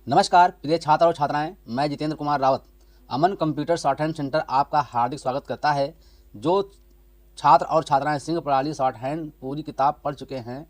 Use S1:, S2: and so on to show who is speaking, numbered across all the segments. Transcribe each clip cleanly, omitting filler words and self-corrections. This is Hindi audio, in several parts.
S1: नमस्कार प्रिय छात्र और छात्राएं, मैं जितेंद्र कुमार रावत अमन कंप्यूटर शॉर्ट हैंड सेंटर आपका हार्दिक स्वागत करता है। जो छात्र और छात्राएं सिंह प्रणाली शॉर्ट हैंड पूरी किताब पढ़ चुके हैं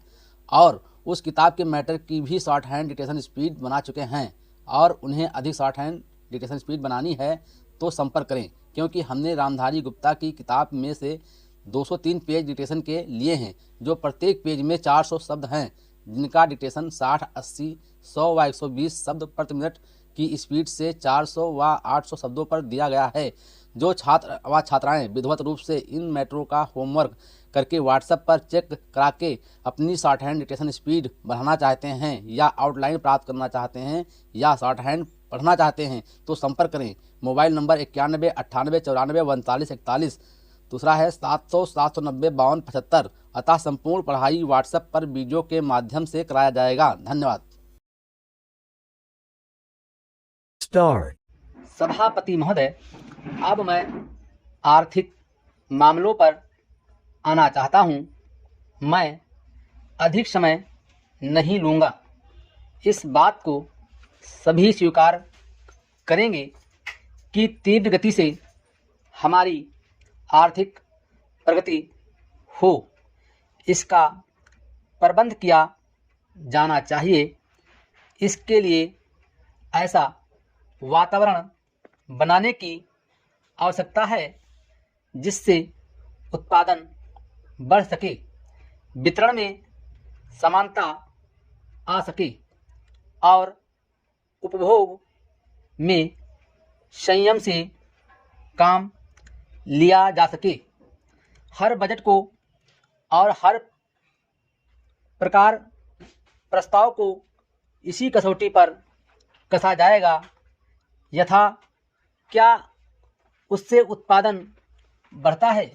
S1: और उस किताब के मैटर की भी शॉर्ट हैंड डिक्टेशन स्पीड बना चुके हैं और उन्हें अधिक शॉर्ट हैंड डिक्टेशन स्पीड बनानी है तो संपर्क करें, क्योंकि हमने रामधारी गुप्ता की किताब में से 203 पेज डिक्टेशन के लिए हैं, जो प्रत्येक पेज में 400 शब्द हैं, जिनका डिक्टेशन 60, 80, 100 व 120 शब्द प्रति मिनट की स्पीड से 400 व 800 शब्दों पर दिया गया है। जो छात्र व छात्राएं विधिवत रूप से इन मैटरों का होमवर्क करके व्हाट्सएप पर चेक करा के अपनी शॉर्ट हैंड डिक्टेशन स्पीड बढ़ाना चाहते हैं या आउटलाइन प्राप्त करना चाहते हैं या शॉर्ट हैंड पढ़ना चाहते हैं तो संपर्क करें। मोबाइल नंबर 91 98 94 39 41, दूसरा है 700 790 52 75। अतः संपूर्ण पढ़ाई व्हाट्सएप पर वीडियो के माध्यम से कराया जाएगा। धन्यवाद। सभापति महोदय, अब मैं आर्थिक मामलों पर आना चाहता हूं। मैं अधिक समय नहीं लूँगा। इस बात को सभी स्वीकार करेंगे कि तीव्र गति से हमारी आर्थिक प्रगति हो, इसका प्रबंध किया जाना चाहिए। इसके लिए ऐसा वातावरण बनाने की आवश्यकता है जिससे उत्पादन बढ़ सके, वितरण में समानता आ सके और उपभोग में संयम से काम लिया जा सके। हर बजट को और हर प्रकार प्रस्ताव को इसी कसौटी पर कसा जाएगा, यथा क्या उससे उत्पादन बढ़ता है,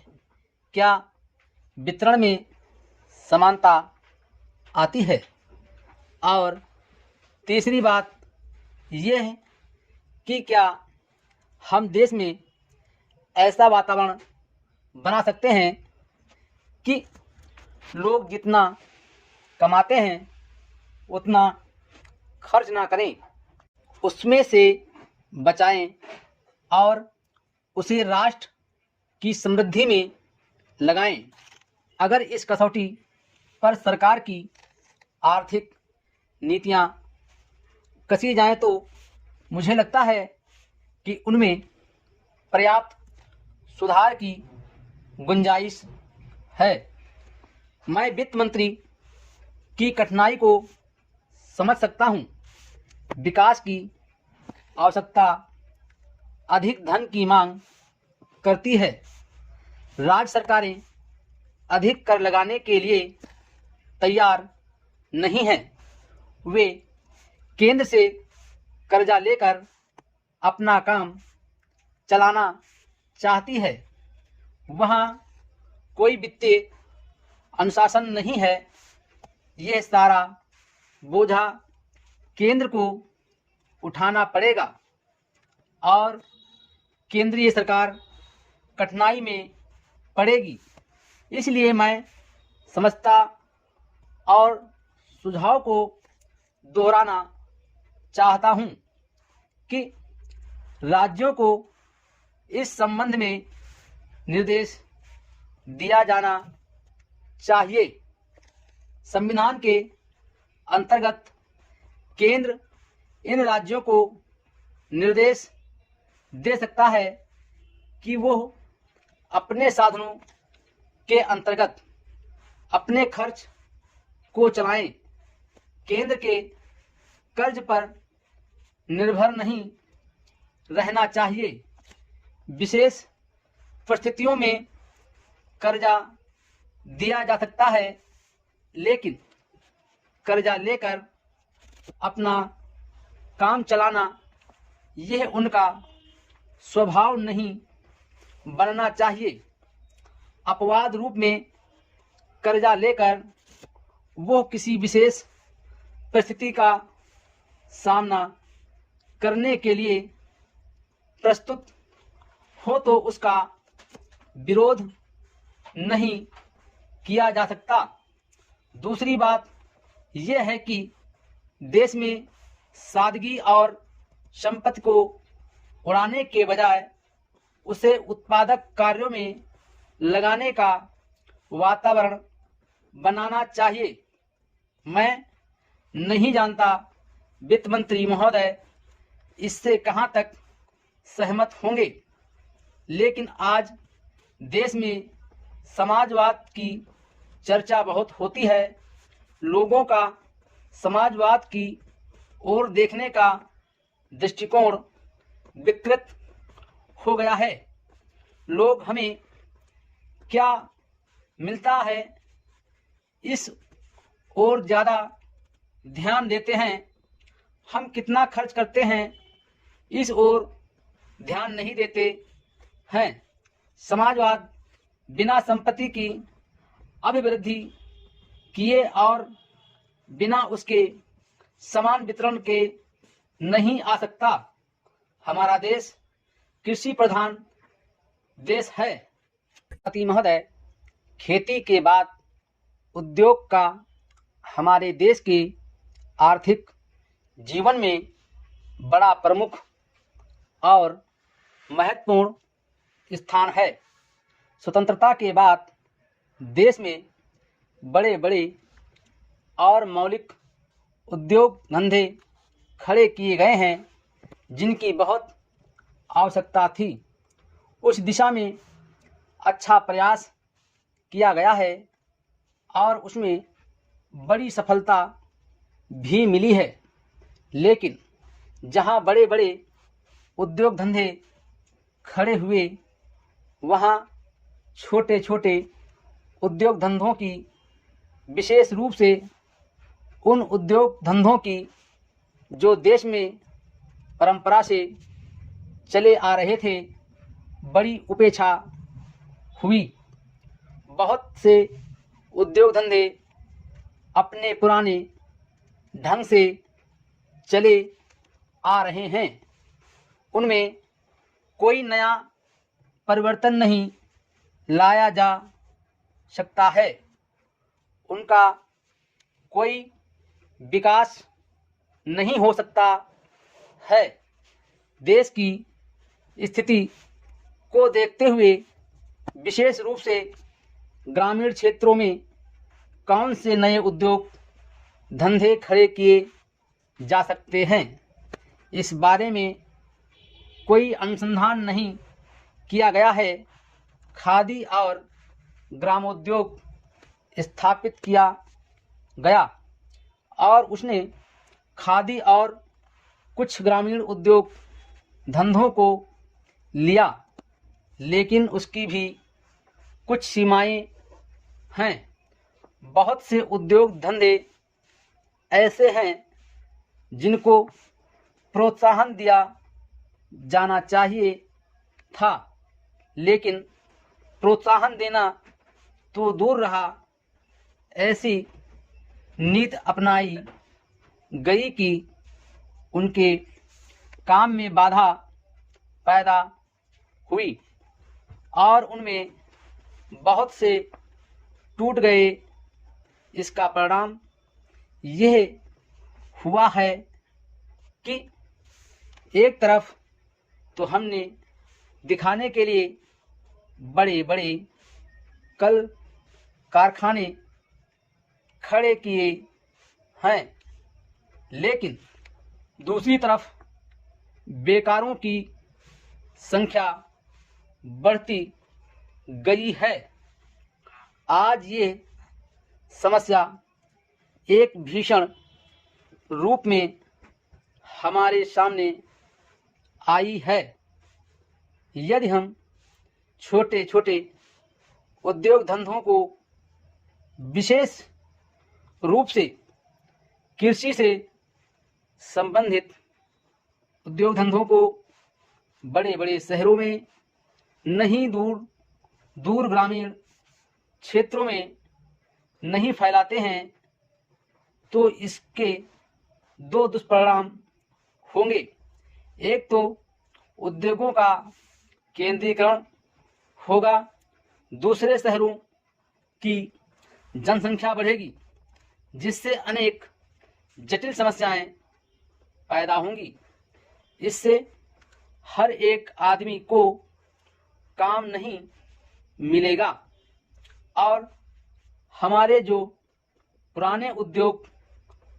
S1: क्या वितरण में समानता आती है। और तीसरी बात यह है कि क्या हम देश में ऐसा वातावरण बना सकते हैं कि लोग जितना कमाते हैं उतना खर्च ना करें, उसमें से बचाएं और उसे राष्ट्र की समृद्धि में लगाएं। अगर इस कसौटी पर सरकार की आर्थिक नीतियां कसी जाएं तो मुझे लगता है कि उनमें पर्याप्त सुधार की गुंजाइश है। मैं वित्त मंत्री की कठिनाई को समझ सकता हूं। विकास की आवश्यकता अधिक धन की मांग करती है। राज्य सरकारें अधिक कर लगाने के लिए तैयार नहीं हैं। वे केंद्र से कर्जा लेकर अपना काम चलाना चाहती है। वहाँ कोई वित्तीय अनुशासन नहीं है। यह सारा बोझा केंद्र को उठाना पड़ेगा और केंद्रीय सरकार कठिनाई में पड़ेगी। इसलिए मैं समझता और सुझाव को दोहराना चाहता हूं कि राज्यों को इस संबंध में निर्देश दिया जाना चाहिए। संविधान के अंतर्गत केंद्र इन राज्यों को निर्देश दे सकता है कि वो अपने साधनों के अंतर्गत अपने खर्च को चलाएं। केंद्र के कर्ज पर निर्भर नहीं रहना चाहिए। विशेष परिस्थितियों में कर्जा दिया जा सकता है, लेकिन कर्जा लेकर अपना काम चलाना यह उनका स्वभाव नहीं बनना चाहिए। अपवाद रूप में कर्जा लेकर वो किसी विशेष परिस्थिति का सामना करने के लिए प्रस्तुत हो तो उसका विरोध नहीं किया जा सकता। दूसरी बात यह है कि देश में सादगी और संपत्ति को उड़ाने के बजाय उसे उत्पादक कार्यों में लगाने का वातावरण बनाना चाहिए। मैं नहीं जानता वित्त मंत्री महोदय इससे कहाँ तक सहमत होंगे, लेकिन आज देश में समाजवाद की चर्चा बहुत होती है। लोगों का समाजवाद की ओर देखने का दृष्टिकोण विकृत हो गया है। लोग हमें क्या मिलता है इस ओर ज़्यादा ध्यान देते हैं, हम कितना खर्च करते हैं इस ओर ध्यान नहीं देते हैं। समाजवाद बिना संपत्ति की अभिवृद्धि किए और बिना उसके समान वितरण के नहीं आ सकता। हमारा देश कृषि प्रधान देश है। पति महोदय, खेती के बाद उद्योग का हमारे देश के आर्थिक जीवन में बड़ा प्रमुख और महत्वपूर्ण स्थान है। स्वतंत्रता के बाद देश में बड़े बड़े और मौलिक उद्योग धंधे खड़े किए गए हैं जिनकी बहुत आवश्यकता थी। उस दिशा में अच्छा प्रयास किया गया है और उसमें बड़ी सफलता भी मिली है। लेकिन जहां बड़े बड़े उद्योग धंधे खड़े हुए, वहां छोटे छोटे उद्योग धंधों की, विशेष रूप से उन उद्योग धंधों की जो देश में परंपरा से चले आ रहे थे, बड़ी उपेक्षा हुई। बहुत से उद्योग धंधे अपने पुराने ढंग से चले आ रहे हैं, उनमें कोई नया परिवर्तन नहीं लाया जा सकता है, उनका कोई विकास नहीं हो सकता है। देश की स्थिति को देखते हुए विशेष रूप से ग्रामीण क्षेत्रों में कौन से नए उद्योग धंधे खड़े किए जा सकते हैं, इस बारे में कोई अनुसंधान नहीं किया गया है। खादी और ग्रामोद्योग स्थापित किया गया और उसने खादी और कुछ ग्रामीण उद्योग धंधों को लिया, लेकिन उसकी भी कुछ सीमाएं हैं। बहुत से उद्योग धंधे ऐसे हैं जिनको प्रोत्साहन दिया जाना चाहिए था, लेकिन प्रोत्साहन देना तो दूर रहा, ऐसी नीति अपनाई गई कि उनके काम में बाधा पैदा हुई और उनमें बहुत से टूट गए। इसका परिणाम यह हुआ है कि एक तरफ तो हमने दिखाने के लिए बड़े बड़े कल कारखाने खड़े किए हैं, लेकिन दूसरी तरफ बेकारों की संख्या बढ़ती गई है। आज ये समस्या एक भीषण रूप में हमारे सामने आई है। यदि हम छोटे छोटे उद्योग धंधों को, विशेष रूप से कृषि से संबंधित उद्योग धंधों को बड़े बड़े शहरों में नहीं, दूर दूर ग्रामीण क्षेत्रों में नहीं फैलाते हैं, तो इसके दो दुष्परिणाम होंगे। एक तो उद्योगों का केंद्रीकरण होगा, दूसरे शहरों की जनसंख्या बढ़ेगी, जिससे अनेक जटिल समस्याएं पैदा होंगी। इससे हर एक आदमी को काम नहीं मिलेगा और हमारे जो पुराने उद्योग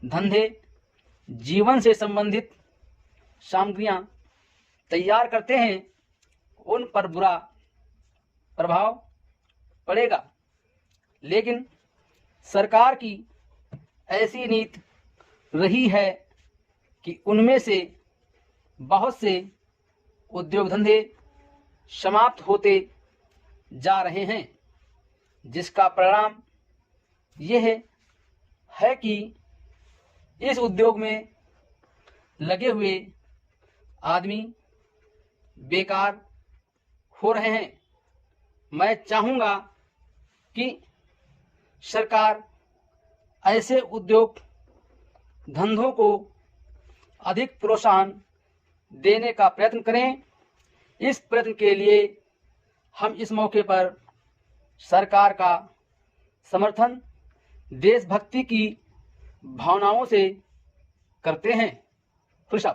S1: धंधे जीवन से संबंधित सामग्रियां तैयार करते हैं उन पर बुरा प्रभाव पड़ेगा। लेकिन सरकार की ऐसी नीति रही है कि उनमें से बहुत से उद्योग धंधे समाप्त होते जा रहे हैं, जिसका परिणाम यह है कि इस उद्योग में लगे हुए आदमी बेकार हो रहे हैं। मैं चाहूँगा कि सरकार ऐसे उद्योग धंधों को अधिक प्रोत्साहन देने का प्रयत्न करें। इस प्रयत्न के लिए हम इस मौके पर सरकार का समर्थन देशभक्ति की भावनाओं से करते हैं। खुश